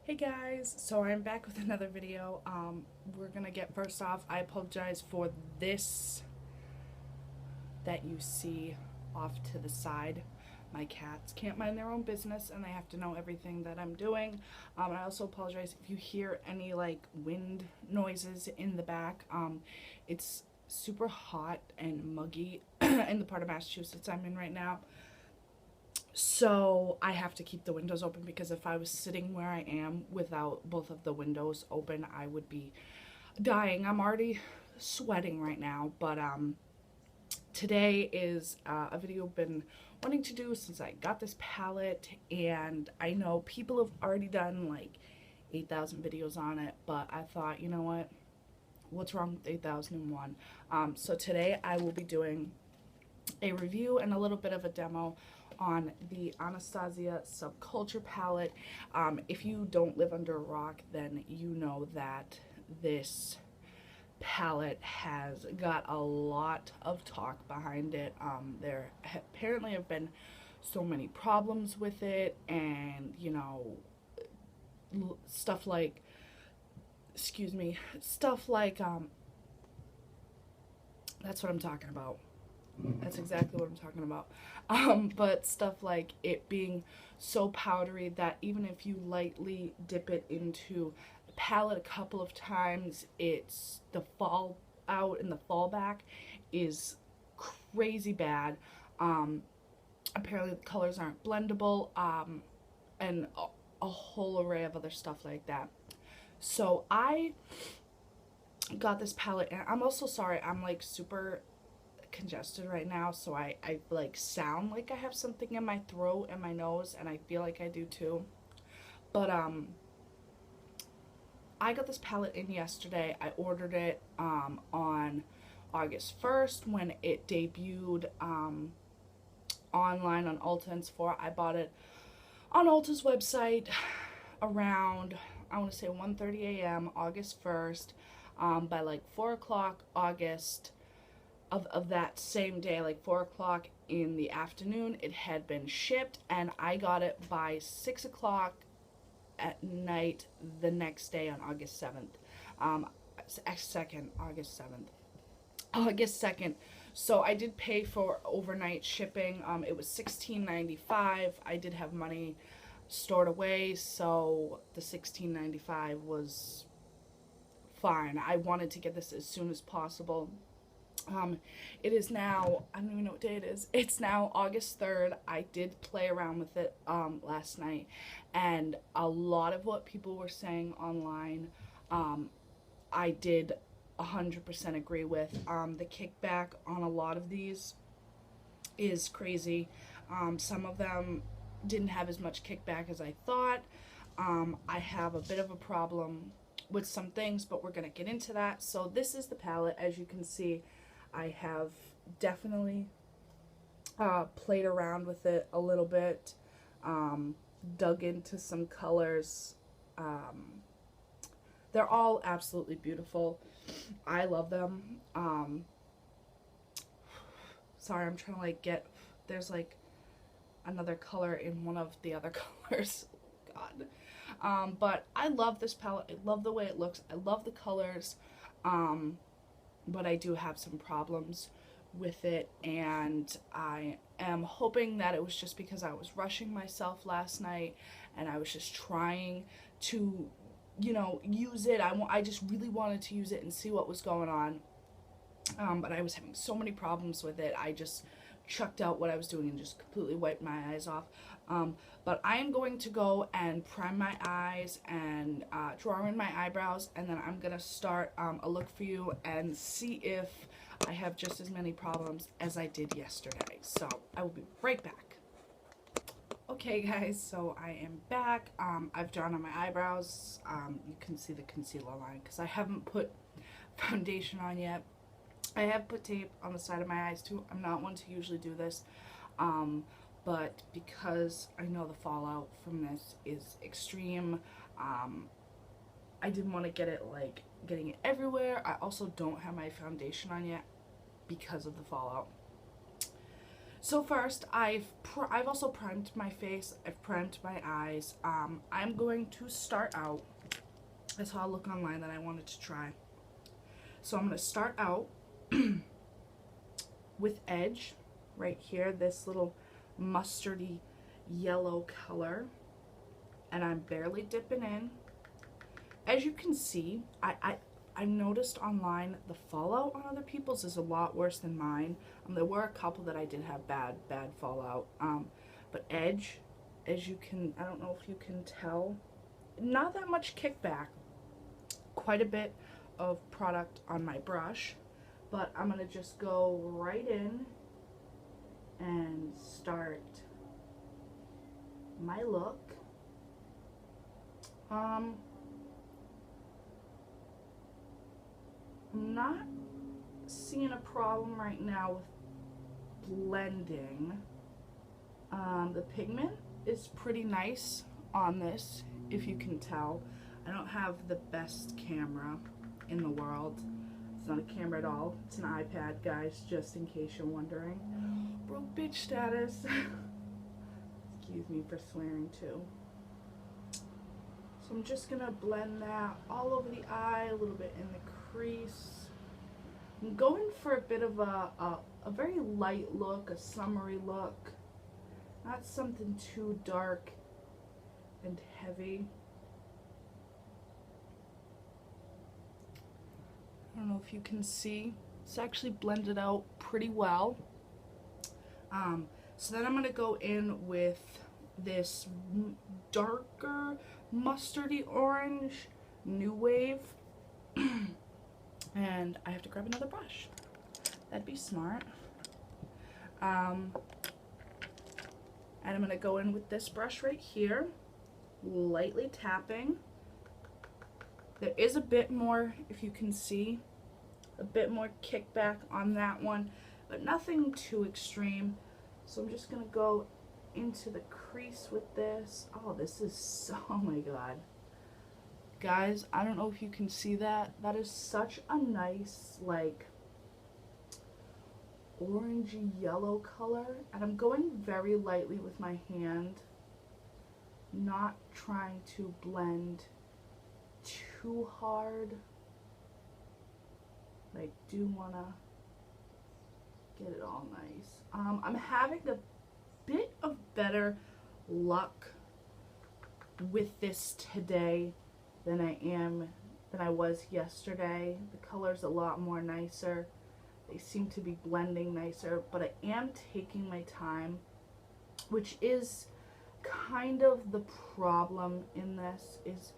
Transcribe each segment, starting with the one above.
Hey guys, so I'm back with another video. We're gonna get first off, I apologize for this that you see off to the side. My cats can't mind their own business and they have to know everything that I'm doing. I also apologize if you hear any like wind noises in the back. It's super hot and muggy in the part of Massachusetts I'm in right now. So I have to keep the windows open because if I was sitting where I am without both of the windows open, I would be dying. I'm already sweating right now, but today is a video I've been wanting to do since I got this palette, and I know people have already done like 8,000 videos on it, but I thought, you know what? What's wrong with 8,001? So today I will be doing a review and a little bit of a demo on the Anastasia Subculture palette. If you don't live under a rock, then you know that this palette has got a lot of talk behind it. There apparently have been so many problems with it, and you know, stuff like, excuse me, stuff like, that's what I'm talking about. That's exactly what I'm talking about. But stuff like it being so powdery that even if you lightly dip it into the palette a couple of times, it's the fall out and the fallback is crazy bad. Apparently the colors aren't blendable, and a whole array of other stuff like that. So I got this palette, and I'm also sorry, I'm like super congested right now, so I like sound like I have something in my throat and my nose, and I feel like I do too. But I got this palette in yesterday. I ordered it on August 1st when it debuted online on Ulta and Sephora. I bought it on Ulta's website around, I want to say 1:30 a.m. August 1st. By like 4 o'clock August of that same day, like 4 o'clock in the afternoon, it had been shipped, and I got it by 6 o'clock at night the next day on August 7th. Um, 2nd, August 7th. August 2nd. So I did pay for overnight shipping. It was $16.95. I did have money stored away, so the $16.95 was fine. I wanted to get this as soon as possible. It is now, I don't even know what day it is. It's now August 3rd. I did play around with it last night, and a lot of what people were saying online, I did 100% agree with. The kickback on a lot of these is crazy. Some of them didn't have as much kickback as I thought. I have a bit of a problem with some things, but we're going to get into that. So this is the palette. As you can see, I have definitely played around with it a little bit, dug into some colors. They're all absolutely beautiful. I love them. Sorry, I'm trying to like get, there's like another color in one of the other colors. God. But I love this palette. I love the way it looks. I love the colors. But I do have some problems with it, and I am hoping that it was just because I was rushing myself last night and I was just trying to, you know, use it. I just really wanted to use it and see what was going on. But I was having so many problems with it. I just chucked out what I was doing and just completely wiped my eyes off. But I am going to go and prime my eyes and draw in my eyebrows, and then I'm going to start a look for you and see if I have just as many problems as I did yesterday. So I will be right back. Okay guys, so I am back. I've drawn on my eyebrows. You can see the concealer line because I haven't put foundation on yet. I have put tape on the side of my eyes too. I'm not one to usually do this, but because I know the fallout from this is extreme, I didn't want to get it like getting it everywhere. I also don't have my foundation on yet because of the fallout. So first, I've also primed my face. I've primed my eyes. I'm going to start out. I saw a look online that I wanted to try. So I'm going to start out with Edge right here, this little mustardy yellow color, and I'm barely dipping in. As you can see, I noticed online the fallout on other people's is a lot worse than mine. There were a couple that I did have bad fallout. But Edge, as you can, I don't know if you can tell, not that much kickback. Quite a bit of product on my brush, but I'm gonna just go right in and start my look. I'm not seeing a problem right now with blending. The pigment is pretty nice on this, if you can tell. I don't have the best camera in the world. It's not a camera at all. It's an iPad, guys, just in case you're wondering. Broke bitch status. Excuse me for swearing too. So I'm just gonna blend that all over the eye, a little bit in the crease. I'm going for a bit of a very light look, a summery look. Not something too dark and heavy. I don't know if you can see. It's actually blended out pretty well. So then I'm going to go in with this darker mustardy orange New Wave. And I have to grab another brush. That'd be smart. And I'm going to go in with this brush right here, lightly tapping. There is a bit more, if you can see, a bit more kickback on that one, but nothing too extreme. So I'm just going to go into the crease with this. Oh, this is so, oh my god. Guys, I don't know if you can see that. That is such a nice, like, orangey yellow color. And I'm going very lightly with my hand, not trying to blend too hard. But I do want to get it all nice. I'm having a bit of better luck with this today than I was yesterday. The color's a lot more nicer. They seem to be blending nicer, but I am taking my time, which is kind of the problem in this, is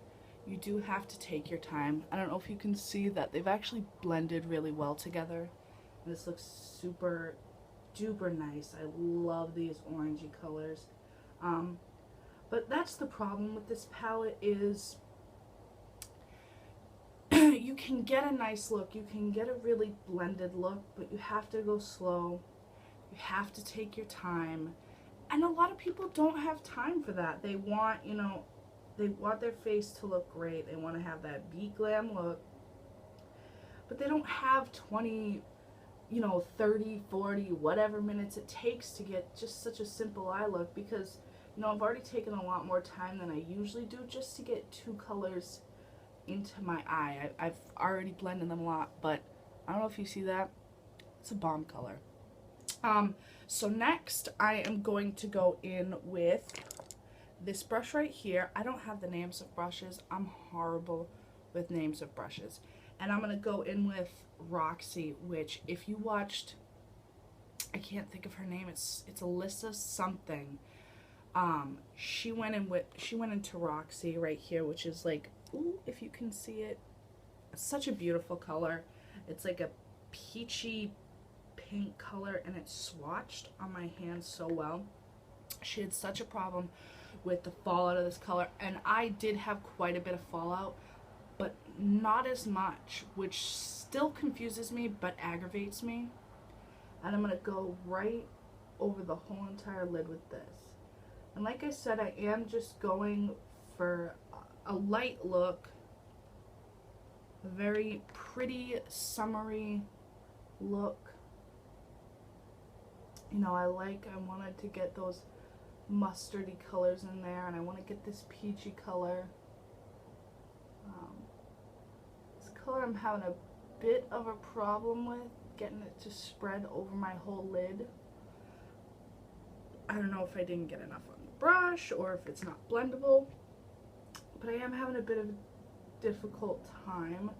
you do have to take your time. I don't know if you can see that they've actually blended really well together. And this looks super duper nice. I love these orangey colors. But that's the problem with this palette, is you can get a nice look, you can get a really blended look, but you have to go slow. You have to take your time. And a lot of people don't have time for that. They want, you know, they want their face to look great. They want to have that beat glam look. But they don't have 20, you know, 30, 40, whatever minutes it takes to get just such a simple eye look, because, you know, I've already taken a lot more time than I usually do just to get two colors into my eye. I've already blended them a lot, but I don't know if you see that. It's a bomb color. So next I am going to go in with this brush right here. I don't have the names of brushes. I'm horrible with names of brushes. And I'm going to go in with Roxy, which, if you watched, I can't think of her name. It's Alyssa something. She went into Roxy right here, which is like, ooh, if you can see it, it's such a beautiful color. It's like a peachy pink color, and it's swatched on my hand so well. She had such a problem with the fallout of this color, and I did have quite a bit of fallout, but not as much, which still confuses me but aggravates me. And I'm going to go right over the whole entire lid with this. And like I said, I am just going for a light look, a very pretty summery look. You know, I wanted to get those mustardy colors in there, and I want to get this peachy color. This color I'm having a bit of a problem with, getting it to spread over my whole lid. I don't know if I didn't get enough on the brush or if it's not blendable, but I am having a bit of a difficult time.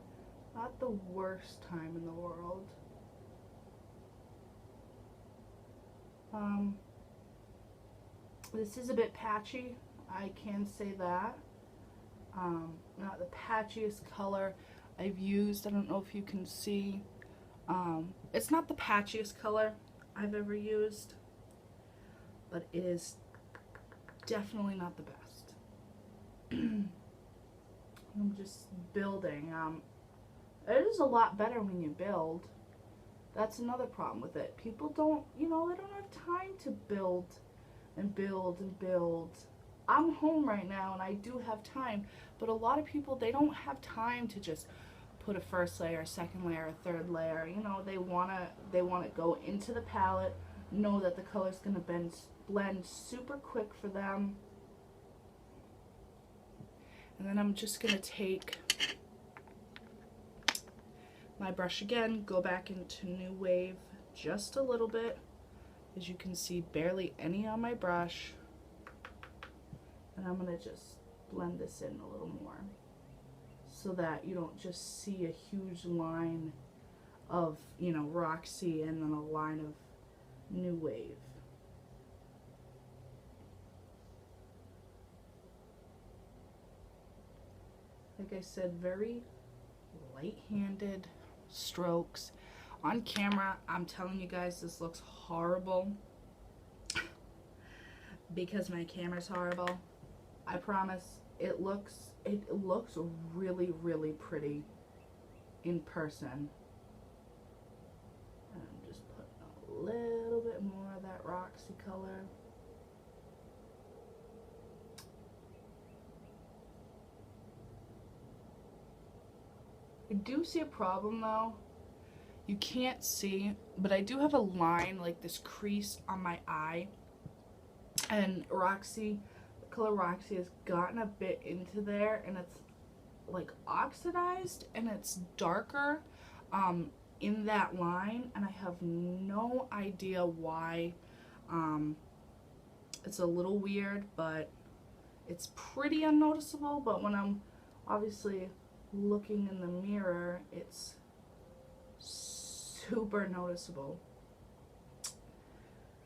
Not the worst time in the world. This is a bit patchy, I can say that. Not the patchiest color I've used. I don't know if you can see. It's not the patchiest color I've ever used, but it is definitely not the best. I'm just building. It is a lot better when you build. That's another problem with it. People don't, you know, they don't have time to build and build and build. I'm home right now and I do have time, but a lot of people, they don't have time to just put a first layer, second layer, third layer. You know, they wanna go into the palette, know that the color's gonna blend super quick for them. And then I'm just gonna take my brush again, go back into New Wave just a little bit. As you can see, barely any on my brush. And I'm gonna just blend this in a little more so that you don't just see a huge line of, you know, Roxy and then a line of New Wave. Like I said, very light-handed strokes. On camera, I'm telling you guys, this looks horrible because my camera's horrible. I promise it looks really, really pretty in person. And I'm just putting a little bit more of that Roxy color. I do see a problem though. You can't see, but I do have a line, like this crease on my eye. And Roxy, the color Roxy has gotten a bit into there, and it's like oxidized and it's darker in that line, and I have no idea why. It's a little weird, but it's pretty unnoticeable. But when I'm obviously looking in the mirror, it's super noticeable.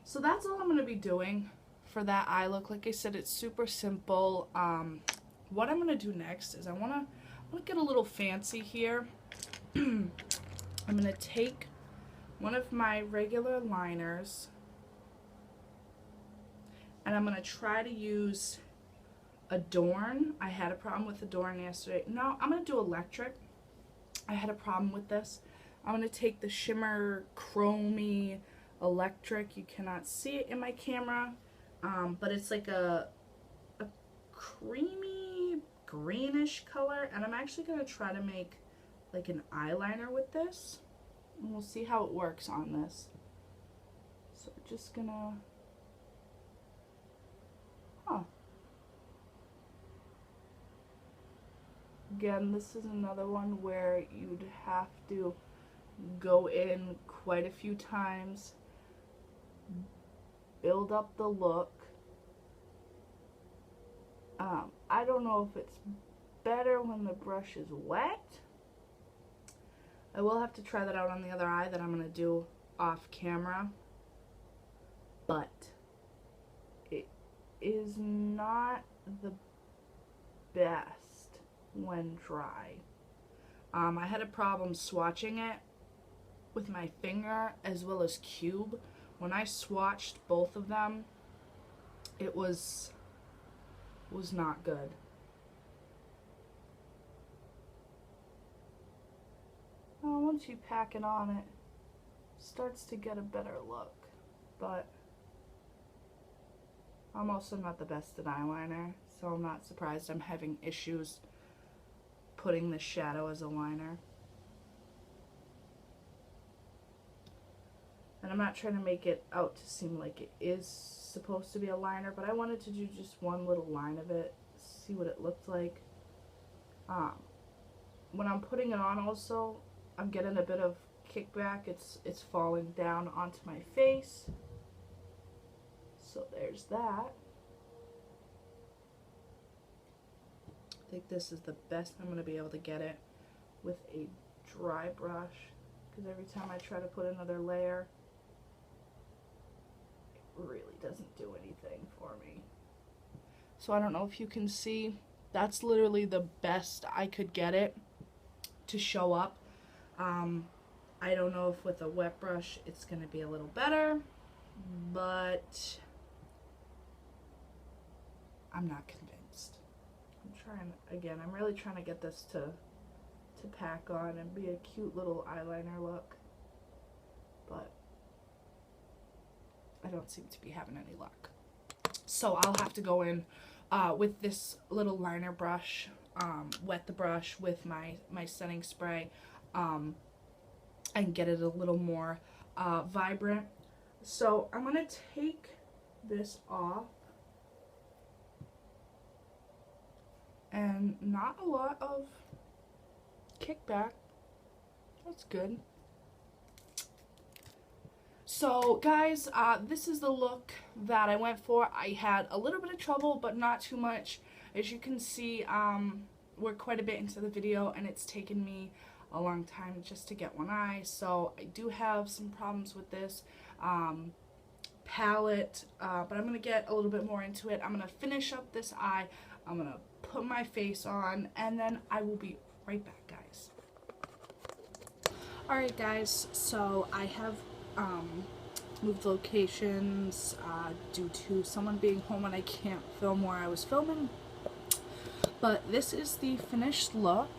So that's all I'm going to be doing for that eye look. Like I said, it's super simple. What I'm going to do next is I want to get a little fancy here. I'm going to take one of my regular liners and I'm going to try to use Adorn. I had a problem with Adorn yesterday. No, I'm going to do Electric. I had a problem with this. I'm going to take the Shimmer Chromey Electric. You cannot see it in my camera, but it's like a creamy greenish color, and I'm actually going to try to make like an eyeliner with this, and we'll see how it works on this. So just gonna, again, this is another one where you'd have to go in quite a few times, build up the look. I don't know if it's better when the brush is wet. I will have to try that out on the other eye that I'm going to do off camera, but it is not the best when dry. I had a problem swatching it with my finger as well as cube. When I swatched both of them, it was not good. Once you pack it on, it starts to get a better look, but I'm also not the best at eyeliner, so I'm not surprised I'm having issues putting the shadow as a liner. And I'm not trying to make it out to seem like it is supposed to be a liner, but I wanted to do just one little line of it, see what it looked like. When I'm putting it on also, I'm getting a bit of kickback. It's falling down onto my face. So there's that. I think this is the best I'm going to be able to get it with a dry brush, because every time I try to put another layer, it really doesn't do anything for me. So I don't know if you can see, that's literally the best I could get it to show up. I don't know if with a wet brush it's going to be a little better, but I'm not convinced. I'm really trying to get this to pack on and be a cute little eyeliner look, but I don't seem to be having any luck. So I'll have to go in with this little liner brush, wet the brush with my setting spray, and get it a little more vibrant. So I'm going to take this off, and not a lot of kickback. That's good. So guys, this is the look that I went for. I had a little bit of trouble, but not too much. As you can see, we're quite a bit into the video, and it's taken me a long time just to get one eye. So I do have some problems with this palette, but I'm going to get a little bit more into it. I'm going to finish up this eye. I'm going to put my face on, and then I will be right back, guys. Alright guys, so I have moved locations due to someone being home and I can't film where I was filming. But this is the finished look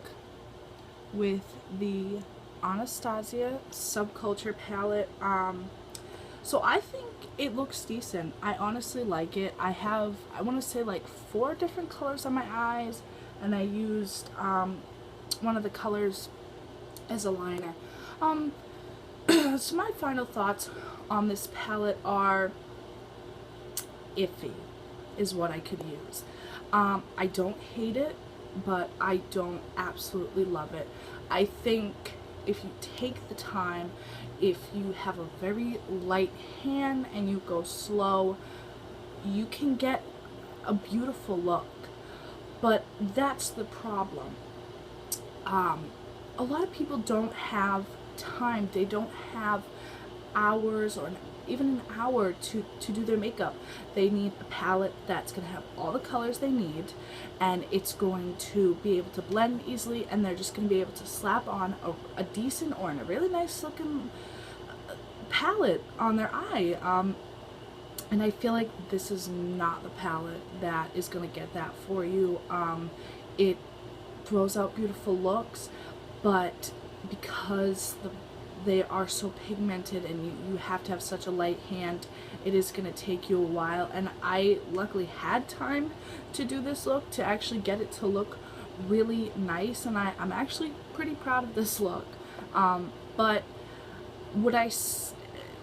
with the Anastasia Subculture palette. So I think it looks decent. I honestly like it. I want to say like 4 different colors on my eyes, and I used one of the colors as a liner. So my final thoughts on this palette are iffy, is what I could use. I don't hate it, but I don't absolutely love it. I think if you take the time, if you have a very light hand and you go slow, you can get a beautiful look. But that's the problem. A lot of people don't have time. They don't have hours or even an hour to do their makeup. They need a palette that's going to have all the colors they need, and it's going to be able to blend easily, and they're just going to be able to slap on a decent or a really nice looking palette on their eye. And I feel like this is not the palette that is going to get that for you. It throws out beautiful looks, but because they are so pigmented and you have to have such a light hand, it is going to take you a while. And I luckily had time to do this look, to actually get it to look really nice, and I'm actually pretty proud of this look. But would I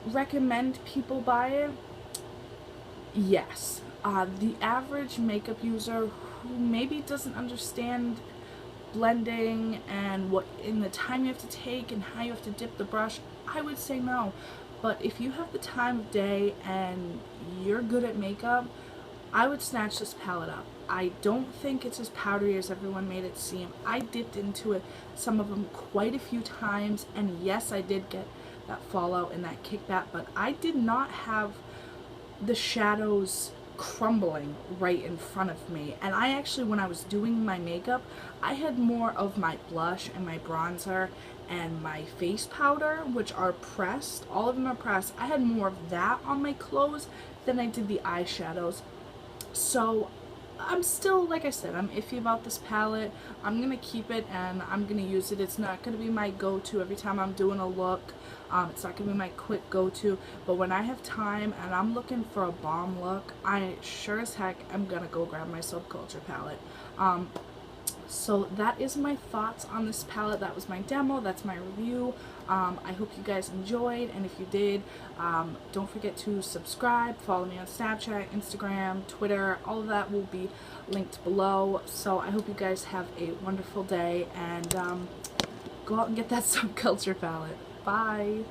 recommend people buy it? Yes. The average makeup user who maybe doesn't understand blending and what in the time you have to take and how you have to dip the brush, I would say no. But if you have the time of day and you're good at makeup, I would snatch this palette up. I don't think it's as powdery as everyone made it seem. I dipped into it, some of them quite a few times, and yes, I did get that fallout and that kickback, but I did not have the shadows crumbling right in front of me. And I actually, when I was doing my makeup, I had more of my blush and my bronzer and my face powder, which are pressed. All of them are pressed. I had more of that on my clothes than I did the eyeshadows. So I'm still, like I said, I'm iffy about this palette. I'm gonna keep it and I'm gonna use it. It's not gonna be my go-to every time I'm doing a look. It's not gonna be my quick go-to, but when I have time and I'm looking for a bomb look, I sure as heck am gonna go grab my Subculture palette. So that is my thoughts on this palette. That was my demo. That's my review. I hope you guys enjoyed, and if you did, don't forget to subscribe, follow me on Snapchat, Instagram, Twitter. All of that will be linked below. So I hope you guys have a wonderful day, and go out and get that Subculture palette. Bye!